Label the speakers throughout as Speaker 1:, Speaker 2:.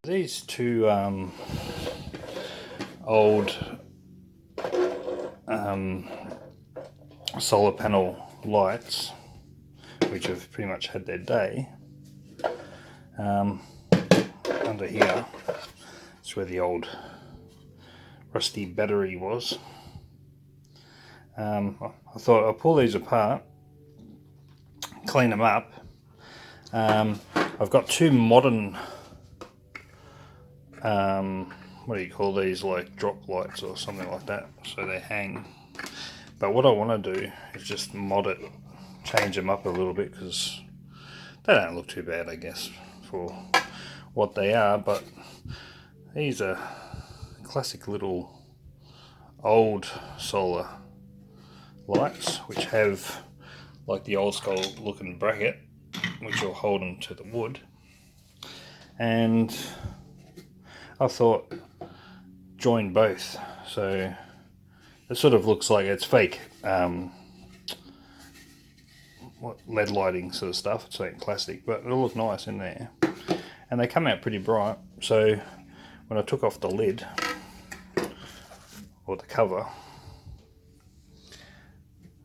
Speaker 1: These two old solar panel lights, which have pretty much had their day, under here, that's where the old rusty battery was. I thought I'll pull these apart, clean them up. I've got two modern, what do you call these, like drop lights or something like that, so they hang. But what I want to do is just mod it, change them up a little bit, because they don't look too bad, I guess, for what they are. But these are classic little old solar lights, which have like the old school looking bracket, which will hold them to the wood. And I thought join both, so it sort of looks like it's fake LED lighting sort of stuff. It's like plastic, but it'll look nice in there, and they come out pretty bright. So when I took off the lid or the cover,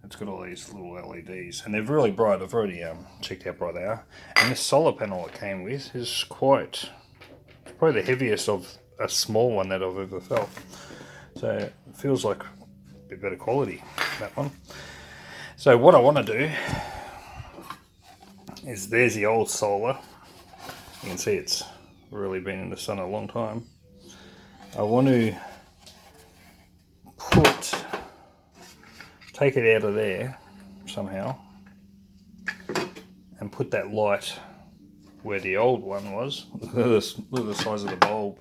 Speaker 1: it's got all these little LEDs, and they're really bright. I've already checked how bright they are. And this solar panel it came with is it's probably the heaviest of a small one that I've ever felt. So it feels like a bit better quality, that one. So what I want to do is, there's the old solar. You can see it's really been in the sun a long time. I want to take it out of there somehow and put that light where the old one was. Look at the size of the bulb,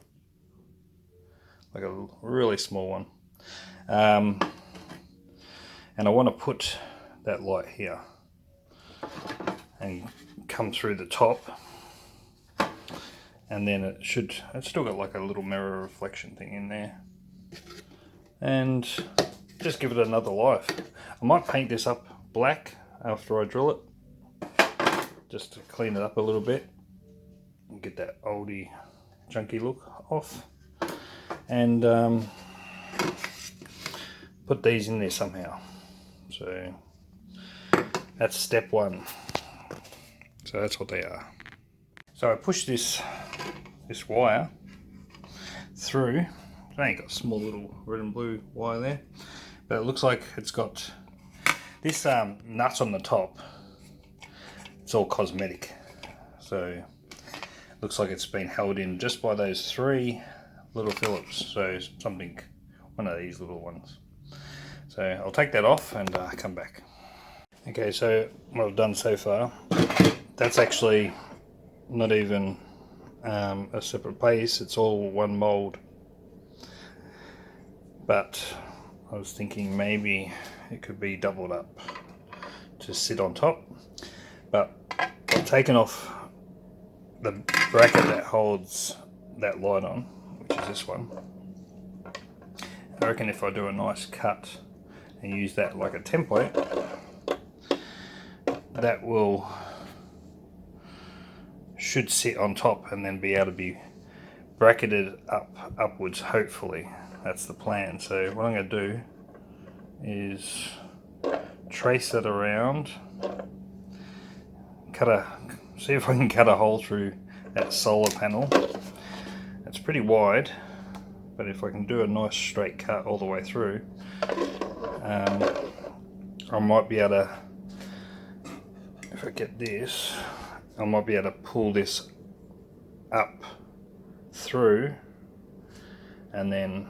Speaker 1: like a really small one. And I want to put that light here and come through the top, and then it's still got like a little mirror reflection thing in there, and just give it another life. I might paint this up black after I drill it, just to clean it up a little bit and get that oldie junky look off, and put these in there somehow. So that's step one. So that's what they are. So I push this wire through. It's only got a small little red and blue wire there, but it looks like it's got this nut on the top. It's all cosmetic, so it looks like it's been held in just by those three little Phillips. So one of these little ones. So I'll take that off and come back. Okay, so what I've done so far, that's actually not even a separate piece, it's all one mold. But I was thinking maybe it could be doubled up to sit on top. But I've taken off the bracket that holds that light on, which is this one. I reckon if I do a nice cut and use that like a template, that should sit on top and then be able to be bracketed upwards, hopefully. That's the plan. So what I'm going to do is trace it around, see if I can cut a hole through that solar panel. It's pretty wide, but if I can do a nice straight cut all the way through, I might be able to, if I get this, I might be able to pull this up through, and then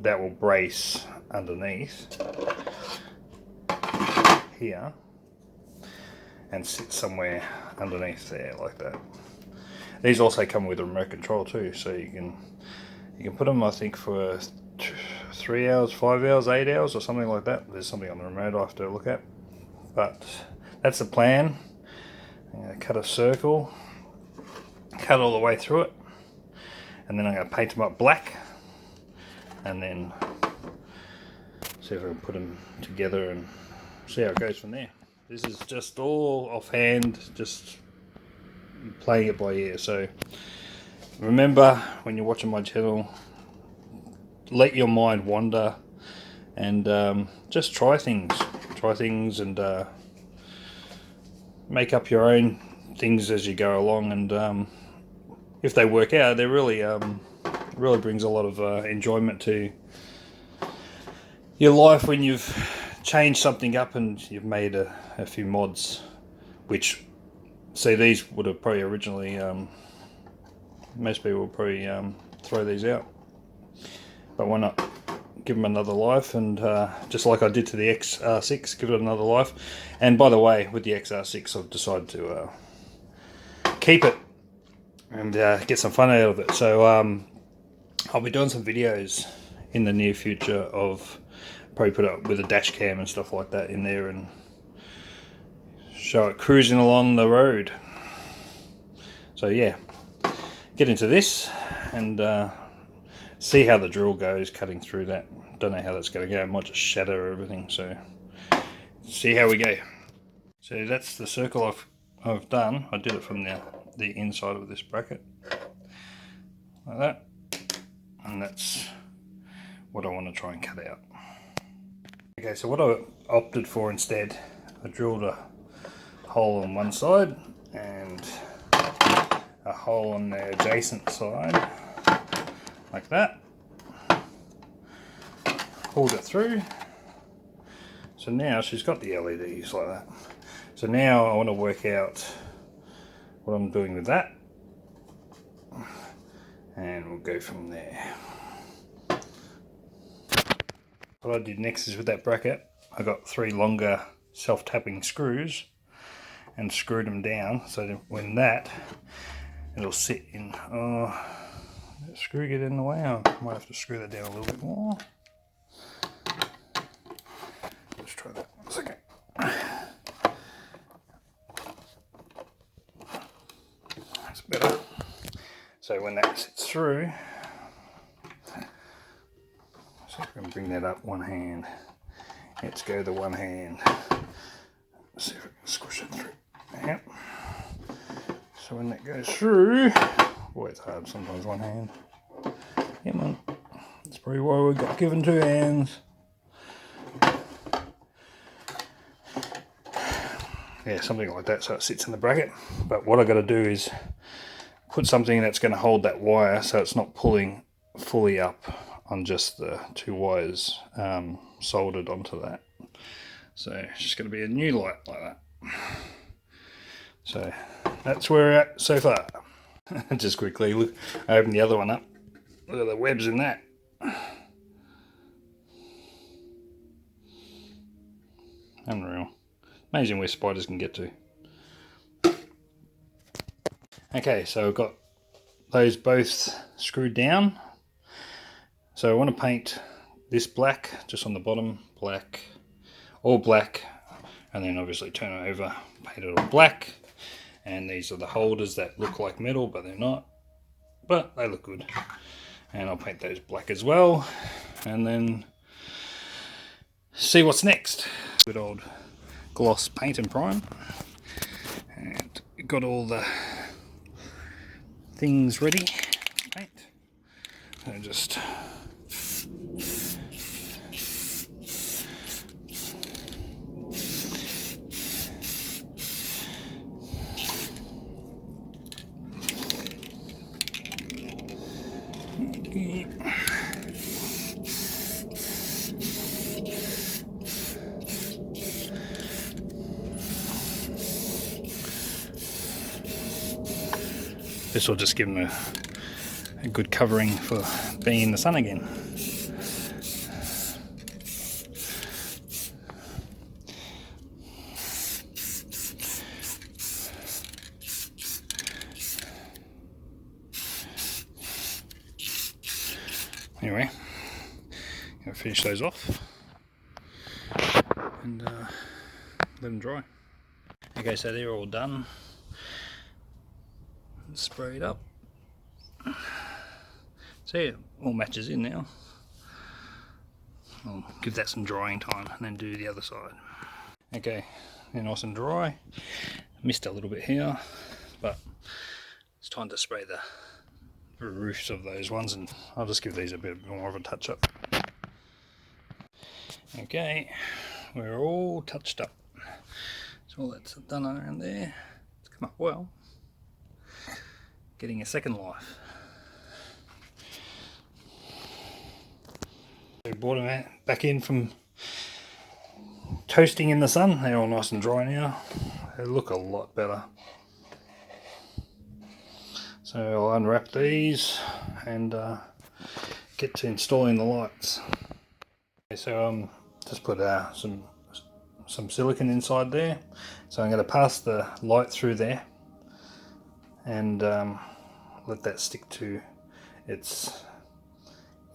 Speaker 1: that will brace underneath here and sit somewhere underneath there like that. These also come with a remote control too, so you can put them, I think, for 3 hours, 5 hours, 8 hours or something like that. There's something on the remote I have to look at, but that's the plan. I'm going to cut a circle, cut all the way through it, and then I'm going to paint them up black, and then see if I can put them together and see how it goes from there. This is just all offhand, just playing it by ear. So remember, when you're watching my channel, let your mind wander and just try things and make up your own things as you go along, and if they work out, they really brings a lot of enjoyment to your life when you've changed something up and you've made a few mods, which, see, these would have probably originally, most people would probably throw these out, but why not give them another life, and just like I did to the XR6, give it another life. And by the way, with the XR6, I've decided to keep it and get some fun out of it. So I'll be doing some videos in the near future of, probably put it with a dash cam and stuff like that in there and show it cruising along the road. So yeah, get into this and see how the drill goes cutting through that. Don't know how that's going to go. It might just shatter everything, so see how we go. So that's the circle I've done. I did it from the inside of this bracket like that, and that's what I want to try and cut out. Okay, so what I opted for instead, I drilled a hole on one side and a hole on the adjacent side like that, pulled it through. So now she's got the LEDs like that. So now I want to work out what I'm doing with that, and we'll go from there. What I did next is, with that bracket, I got 3 longer self-tapping screws and screwed them down so that when it'll sit in. Oh, that screw get in the way. I might have to screw that down a little bit more. Let's try that 1 second. That's better. So when that sits through, so we can bring that up one hand. Let's go the one hand. Let's see if we can squish it through. Yep. So when that goes through, boy, it's hard sometimes one hand. Come on. That's probably why we got given 2 hands. Yeah, something like that, so it sits in the bracket. But what I got to do is put something that's going to hold that wire so it's not pulling fully up on just the 2 wires soldered onto that. So it's just going to be a new light like that. So that's where we're at so far. Just quickly, look, I opened the other one up. Look at the webs in that. Unreal. Amazing where spiders can get to. Okay, so I've got those both screwed down. So I want to paint this black, just on the bottom, black, all black, and then obviously turn it over, paint it all black. And these are the holders that look like metal, but they're not. But they look good. And I'll paint those black as well. And then see what's next. Good old gloss paint and prime. And got all the things ready to paint. So just this will just give them a good covering for being in the sun again. Anyway, gonna finish those off and let them dry. Okay, so they're all done. Sprayed up. So yeah, all matches in now. I'll give that some drying time and then do the other side. Okay, they're nice and dry. Missed a little bit here, but it's time to spray the roofs of those ones, and I'll just give these a bit more of a touch up. Okay, we're all touched up. So all that's done around there. It's come up well. Getting a second life. We brought them back in from toasting in the sun. They're all nice and dry now. They look a lot better. So I'll unwrap these and get to installing the lights. Okay, so just put some silicone inside there. So I'm going to pass the light through there and let that stick to its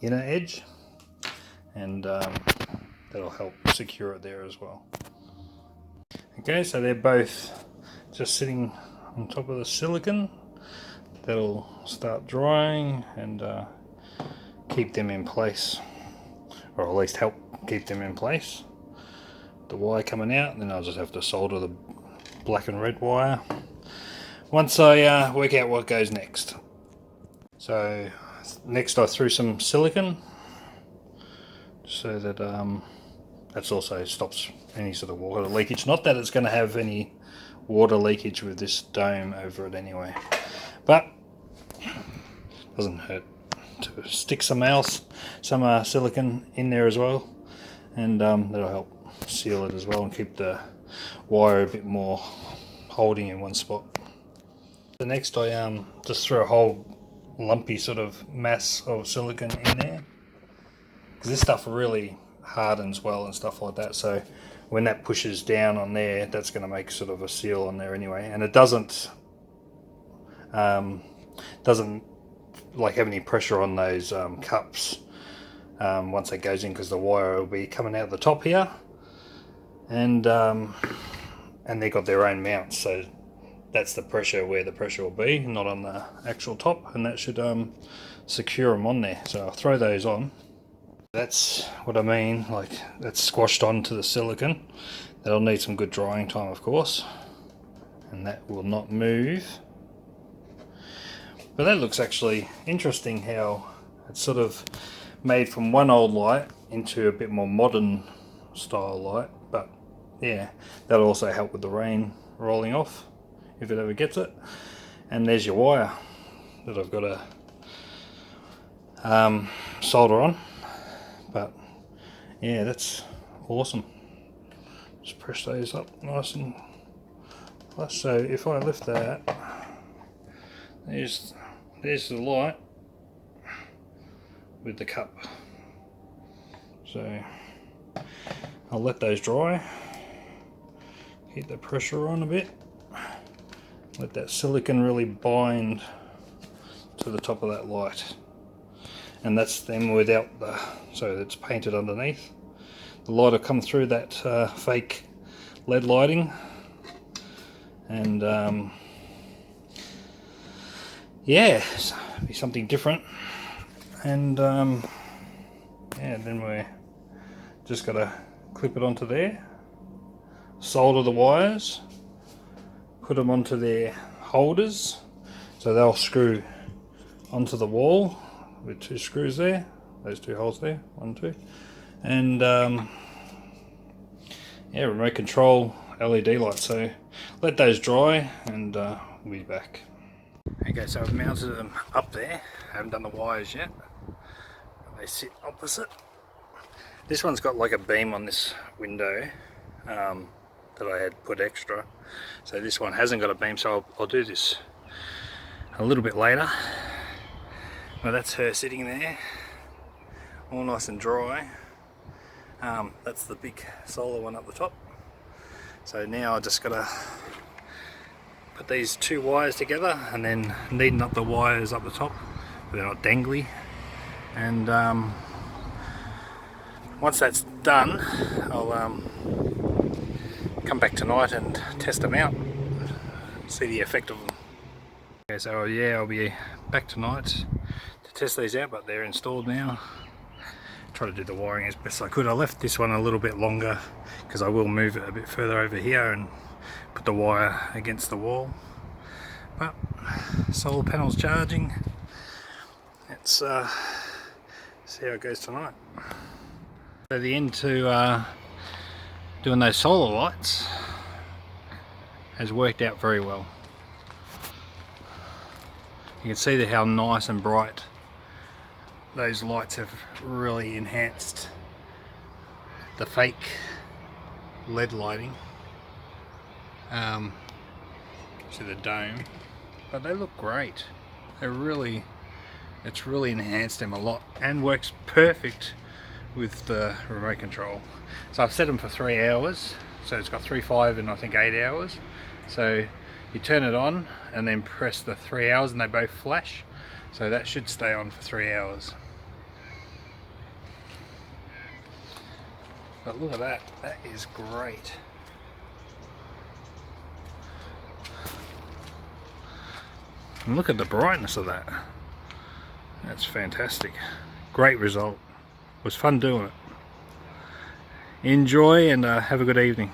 Speaker 1: inner edge, and that'll help secure it there as well. Okay, so they're both just sitting on top of the silicone. That'll start drying and keep them in place, or at least help keep them in place. The wire coming out, then I'll just have to solder the black and red wire once I work out what goes next. So next I threw some silicone so that that also stops any sort of water leakage. Not that it's going to have any water leakage with this dome over it anyway, but doesn't hurt to stick some silicone in there as well, and that'll help seal it as well and keep the wire a bit more holding in one spot. The next I just threw a whole lumpy sort of mass of silicone in there, because this stuff really hardens well and stuff like that, so when that pushes down on there, that's going to make sort of a seal on there anyway, and it doesn't like have any pressure on those cups once it goes in, because the wire will be coming out the top here, and they've got their own mounts, so that's the pressure where the pressure will be, not on the actual top, and that should secure them on there. So I'll throw those on. That's what I mean, like that's squashed onto the silicone. That'll need some good drying time, of course, and that will not move. But that looks actually interesting, how it's sort of made from one old light into a bit more modern style light. But yeah, that'll also help with the rain rolling off if it ever gets it. And there's your wire that I've got to solder on. But yeah, that's awesome. Just press those up nice and flush. So if I lift that, there's the light with the cup. So I'll let those dry, keep the pressure on a bit, let that silicone really bind to the top of that light. And that's them without so it's painted underneath. The light will come through that fake LED lighting, and yeah, it'll be something different. And yeah, then we're just got to clip it onto there, solder the wires, put them onto their holders, so they'll screw onto the wall with two screws there, those two holes there, 1, 2, and yeah, remote control LED lights. So let those dry and we'll be back. Okay, so I've mounted them up there. I haven't done the wires yet. They sit opposite. This one's got like a beam on this window that I had put extra. So this one hasn't got a beam, so I'll do this a little bit later. Well, that's her sitting there, all nice and dry. That's the big solar one up the top. So now I just gotta put these two wires together and then neaten up the wires up the top so they're not dangly. And once that's done, I'll come back tonight and test them out, see the effect of them. Okay, so yeah, I'll be back tonight to test these out, but they're installed now. Try to do the wiring as best I could. I left this one a little bit longer because I will move it a bit further over here and put the wire against the wall. But solar panels charging, let's see how it goes tonight. So the end to doing those solar lights has worked out very well. You can see how nice and bright those lights have really enhanced the fake LED lighting. See the dome, but they look great. It's really enhanced them a lot and works perfect with the remote control. So I've set them for 3 hours, so it's got 3, 5 and I think 8 hours. So you turn it on and then press the 3 hours and they both flash, so that should stay on for 3 hours. But look at that, that is great. And look at the brightness of that. That's fantastic. Great result. It was fun doing it. Enjoy and have a good evening.